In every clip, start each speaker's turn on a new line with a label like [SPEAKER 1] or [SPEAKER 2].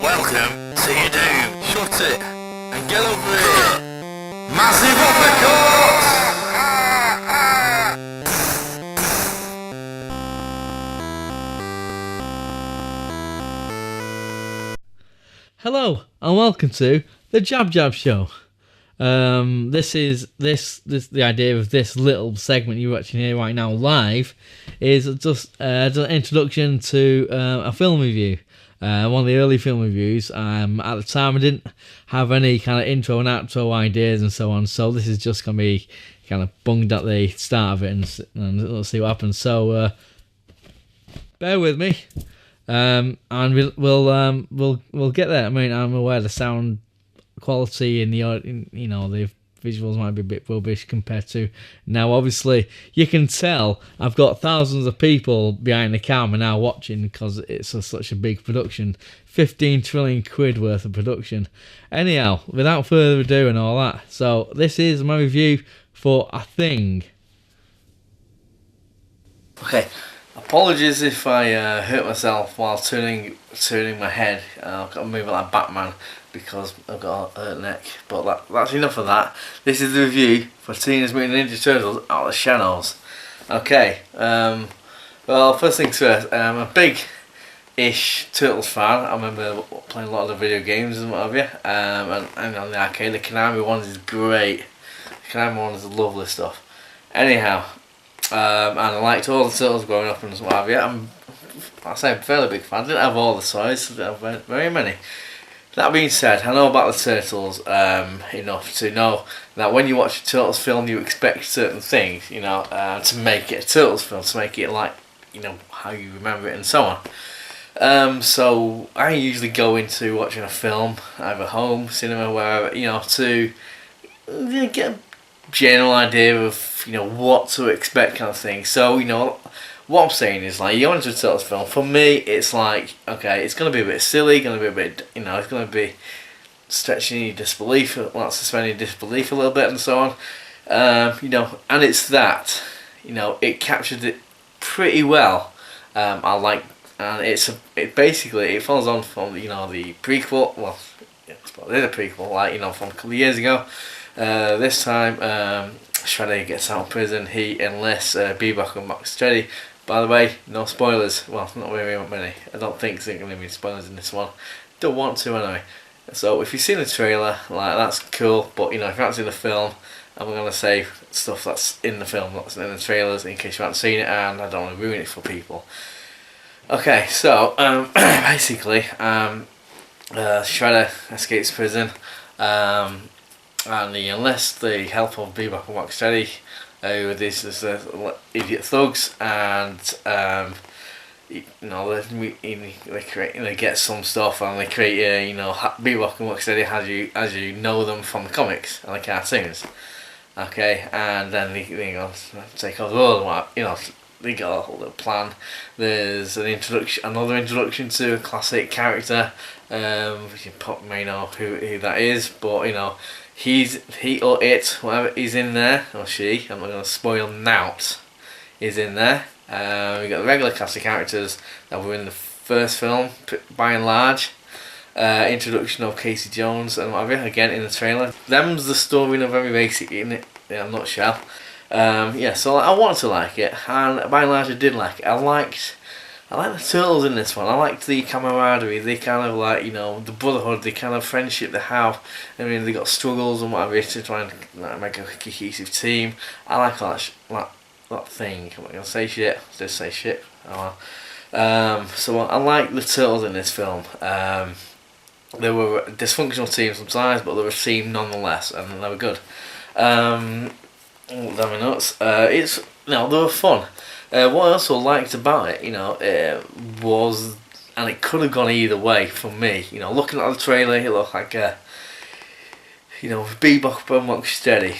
[SPEAKER 1] Welcome to your doom. Shut it and get over here. Massive uppercut!
[SPEAKER 2] Hello and welcome to the JabJab show. This is the idea of this little segment you're watching here right now live is just an introduction to a film review. One of the early film reviews. At the time, I didn't have any kind of intro and outro ideas and so on, so this is just gonna be kind of bunged at the start of it, and let's see what happens. So bear with me, and we'll get there. I mean, I'm aware the sound quality and the visuals might be a bit rubbish compared to now. Obviously, you can tell I've got thousands of people behind the camera now watching because it's such a big production. 15 trillion quid worth of production. Anyhow, without further ado and all that, so this is my review for A Thing.
[SPEAKER 3] Okay, apologies if I hurt myself while turning my head. I've got to move it like Batman because I've got a hurt neck, but that's enough of that. This is the review for Teenage Mutant Ninja Turtles Out of the Shadows. Okay, well, first things first, I'm a big-ish Turtles fan. I remember playing a lot of the video games and what have you, and on the arcade, the Konami one is great. The Konami one is lovely stuff. Anyhow, and I liked all the Turtles growing up and what have you. I'm a fairly big fan. I didn't have all the toys, I didn't have very many. That being said, I know about the Turtles enough to know that when you watch a Turtles film, you expect certain things, to make it a Turtles film, to make it like, how you remember it and so on. So I usually go into watching a film, either home, cinema, wherever, to get a general idea of, what to expect kind of thing. So, what I'm saying is, like, you're into a Turtles film. For me, it's like, okay, it's going to be a bit silly, going to be a bit, it's going to be stretching your disbelief, suspending your disbelief a little bit and so on. And it's that, it captured it pretty well. I like, and it basically follows on from, the prequel, well, it's a prequel, like, from a couple of years ago. This time, Shredder gets out of prison, he enlists Bebop and Rocksteady. By the way, no spoilers. Well, not very many. I don't think there's going to be spoilers in this one. Don't want to anyway. So if you've seen the trailer, like, that's cool. But if you haven't seen the film, I'm going to say stuff that's in the film, that's in the trailers, in case you haven't seen it, and I don't want to ruin it for people. Okay, so basically, Shredder escapes prison, and he enlists the help of Bebop and Rocksteady, with these idiot thugs, and they create, they get some stuff, and they create Bebop and Rocksteady as you know them from the comics and the cartoons. Okay, and then they take over the world. They got a whole little plan. There's another introduction to a classic character. You probably may know who that is, but he or it, whatever is in there, or she, I'm not going to spoil nout, is in there. We got the regular cast of characters that were in the first film, by and large. Introduction of Casey Jones and whatever, again in the trailer. Them's the story in a very basic, in a nutshell. So I wanted to like it, and by and large I did like it. I liked the Turtles in this one. I liked the camaraderie, the kind of the brotherhood, the kind of friendship they have. I mean, they got struggles and whatever to try and make a cohesive team. I like all that thing. I'm not gonna say shit. I just say shit. Oh well. So I like the Turtles in this film. They were a dysfunctional team sometimes, but they were a team nonetheless, and they were good. Damn nuts. They were fun. What I also liked about it, was and it could have gone either way for me. You know, looking at the trailer, it looked like Bebop and Rocksteady.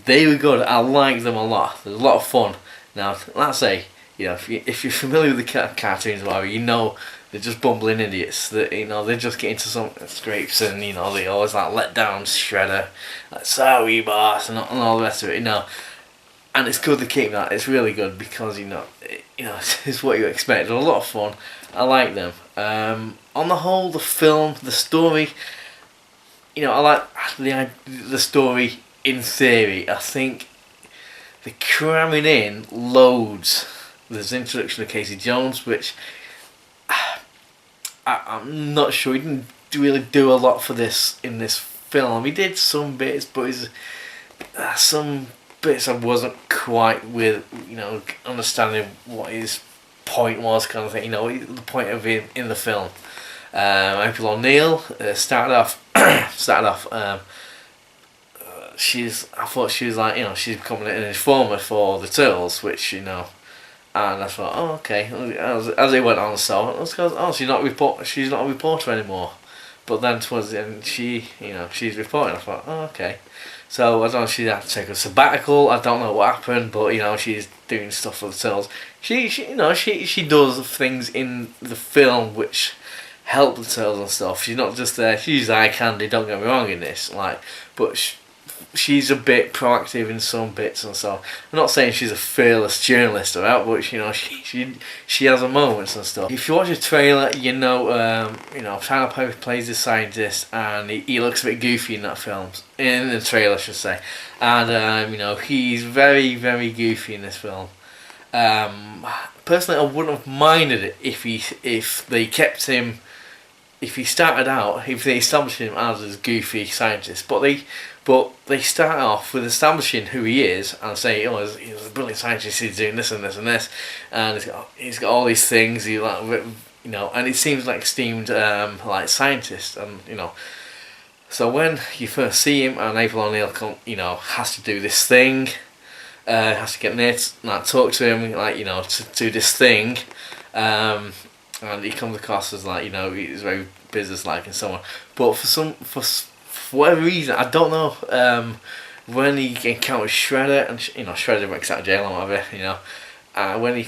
[SPEAKER 3] They were good. I liked them a lot. There's a lot of fun. Now, let's say, you know, if you're familiar with the cartoons or whatever, you know they're just bumbling idiots. That, you know, they just get into some scrapes, and you know they always like let down Shredder, like sorry boss, and all the rest of it. You know, and it's good to keep that. It's really good because it's what you expect. They're a lot of fun. I like them. On the whole, the film, the story, you know, I like the story in theory. I think they're cramming in loads. There's the introduction of Casey Jones, which I'm not sure he didn't really do a lot for this in this film. He did some bits, but some bits I wasn't quite with, you know, understanding what his point was, kind of thing. You know, the point of him in the film. April O'Neil started off. I thought she was like, you know, she's becoming an informer for the Turtles, which, you know. And I thought, oh, okay. As it went on, so she's not a reporter anymore. But then towards the end, she's reporting. I thought, oh, okay. So I don't know if she had to take a sabbatical. I don't know what happened, but you know, she's doing stuff for the Turtles. She does things in the film which help the Turtles and stuff. She's not just there. She's eye candy. Don't get me wrong in this, but. She's a bit proactive in some bits and so. I'm not saying she's a fearless journalist or out, but you know she has her moments and stuff. If you watch the trailer, Tyler Perry plays the scientist, and he looks a bit goofy in that film. In the trailer, I should say, and he's very, very goofy in this film. Personally, I wouldn't have minded it if they kept him. If he started out, if they established him as a goofy scientist, but they start off with establishing who he is and say, oh, he's a brilliant scientist. He's doing this and this and this, and he's got all these things. And it seems like esteemed like scientist, and you know. So when you first see him, and April O'Neil has to do this thing, has to get near, talk to him, to do this thing. And he comes across as he's very business-like and so on. But for whatever reason, I don't know, when he encounters Shredder, and Shredder breaks out of jail and whatever, when he's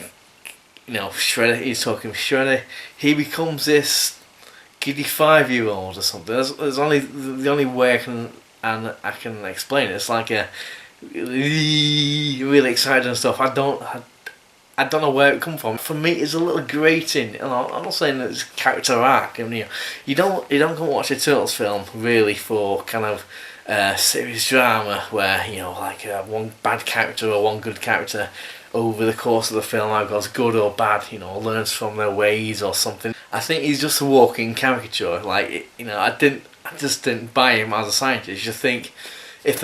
[SPEAKER 3] talking with Shredder, he becomes this giddy 5-year-old or something. There's only the only way I can explain it. It's like a really excited and stuff. I don't know where it come from. For me, it's a little grating. And I'm not saying that it's a character arc. I mean, you don't come and watch a Turtles film really for kind of serious drama where one bad character or one good character over the course of the film either goes good or bad. Learns from their ways or something. I think he's just a walking caricature. I just didn't buy him as a scientist. You think. If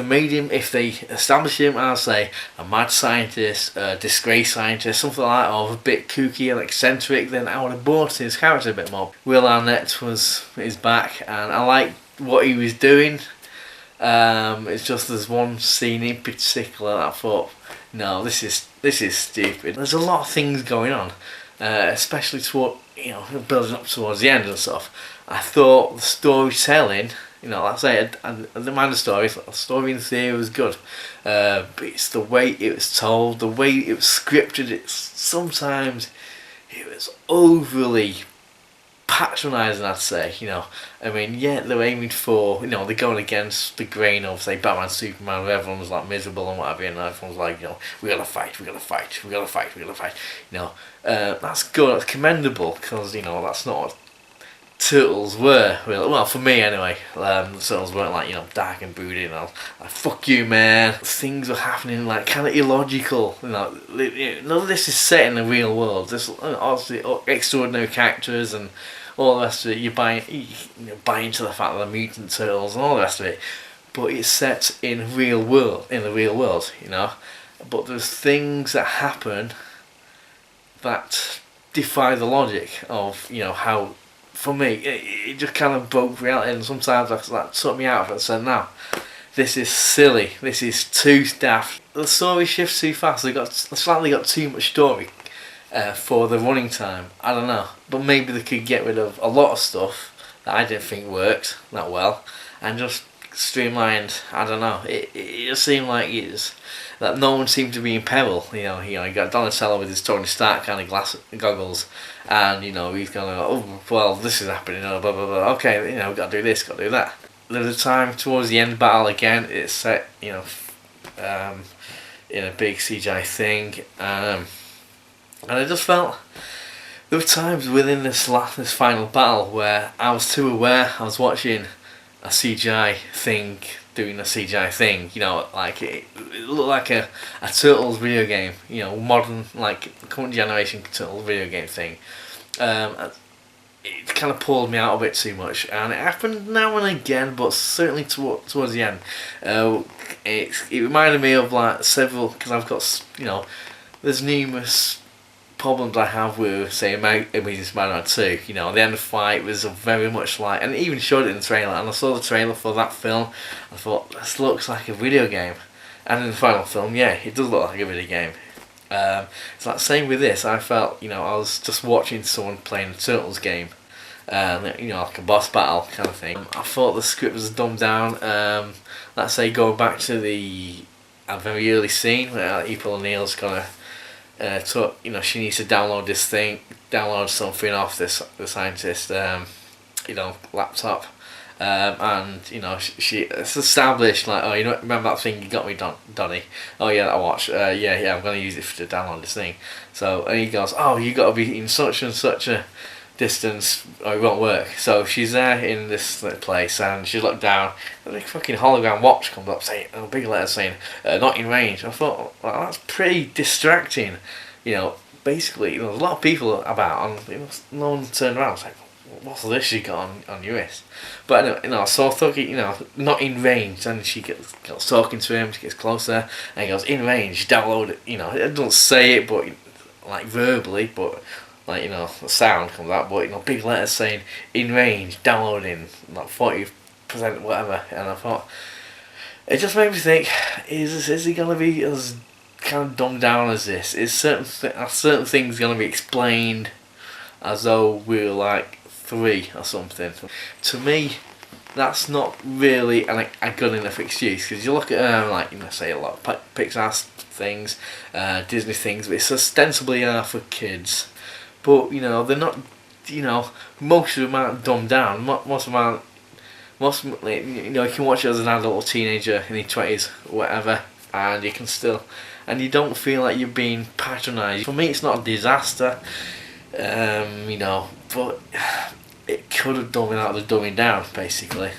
[SPEAKER 3] they establish him as, say, a mad scientist, a disgraced scientist, something like that, or a bit kooky and eccentric, then I would have bought his character a bit more. Will Arnett is back, and I liked what he was doing. It's just there's one scene in particular that I thought, no, this is stupid. There's a lot of things going on, especially building up towards the end and stuff. I thought the storytelling. Like I say, I didn't mind the story. The story in theory was good, but it's the way it was told, the way it was scripted. Sometimes it was overly patronising, I'd say. I mean, yeah, they're aiming for, they're going against the grain of, say, Batman, Superman, where everyone's like miserable and whatever, and everyone's like, we gotta fight. That's good, that's commendable, because that's not what Turtles were really. Well, for me anyway. The Turtles weren't dark and brooding. Like, fuck you, man. Things were happening kind of illogical. None of this is set in the real world. There's obviously extraordinary characters and all the rest of it. You buy into the fact that the Mutant Turtles and all the rest of it. But it's set in the real world. But there's things that happen that defy the logic of how. For me, it just kind of broke reality, and sometimes that took me out of it and said, no, this is silly, this is too daft. The story shifts too fast, they slightly got too much story for the running time. I don't know, but maybe they could get rid of a lot of stuff that I didn't think worked that well, and just streamlined. I don't know. It just seemed like that no one seemed to be in peril. You got Donatello with his Tony Stark kind of glass goggles, and he's going, oh well, this is happening. Blah blah blah. Okay, we've got to do this, got to do that. There's a time towards the end battle again. It's set, in a big CGI thing, and I just felt there were times within this final battle where I was too aware. I was watching a CGI thing doing a CGI thing. Like it looked like a Turtles video game. Modern, like current generation Turtles video game thing. It kind of pulled me out a bit too much, and it happened now and again, but certainly towards the end. It reminded me of like several, because I've got there's numerous problems I have with, say, Amazing Spider-Man 2. The end of the fight was very much like, and it even showed it in the trailer, and I saw the trailer for that film, I thought, this looks like a video game. And in the final film, yeah, it does look like a video game. It's like same with this. I felt, I was just watching someone playing a Turtles game, like a boss battle kind of thing. I thought the script was dumbed down. Let's say go back to a very early scene where April O'Neil's gonna she needs to download something off the scientist, laptop. And it's established like, oh, remember that thing you got me, Donnie? Oh yeah, that watch. Yeah, I'm gonna use it to download this thing. So, and he goes, oh, you got to be in such and such a distance or it won't work. So she's there in this place, and she looked down, and a fucking hologram watch comes up saying, big letters saying, not in range. I thought, well, that's pretty distracting. Basically, there's a lot of people about, and no one turned around. It's like, what's this you got on your wrist? But so I thought, not in range, and she gets talking to him, she gets closer, and he goes, in range, download it. It doesn't say it, but like verbally, but like the sound comes out, but big letters saying in range, downloading, like 40% whatever. And I thought, it just made me think, is he gonna be as kind of dumbed down as this? Is certain things gonna be explained as though we're like 3 or something? To me, that's not really a good enough excuse, because you look at say a lot of Pixar things, Disney things, but it's ostensibly for kids, but they're not. Most of them aren't dumbed down. Most of them aren't. You can watch it as an adult or teenager in your 20s or whatever, and you can still, and you don't feel like you're being patronised. For me, it's not a disaster, but it could have done without the dumbing down, basically.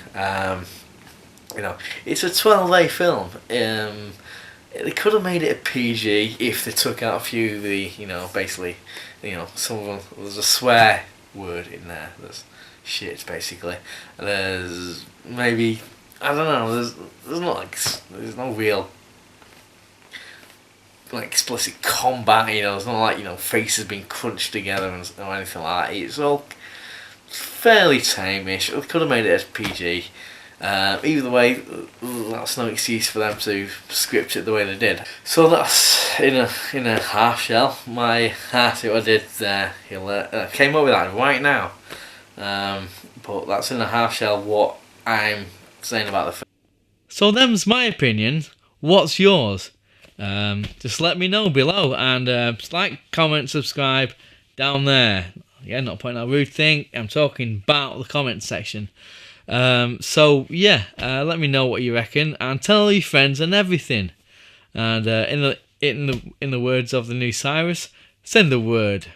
[SPEAKER 3] It's a 12A film. They could have made it a PG if they took out a few of the, basically, some of them, there's a swear word in there, there's shit, basically. There's maybe, I don't know, there's no real, like, explicit combat, there's not like, faces being crunched together or anything like that. It's all fairly tame-ish. They could have made it as PG. Either way, that's no excuse for them to script it the way they did. So that's in a half shell. My heart, what I did there, came up with that right now. But that's in a half shell what I'm saying about the film.
[SPEAKER 2] So them's my opinion. What's yours? Just let me know below, and like, comment, subscribe down there. Yeah, not pointing out a rude thing. I'm talking about the comment section. So yeah, let me know what you reckon, and tell all your friends and everything. And in the words of the new Cyrus, send the word.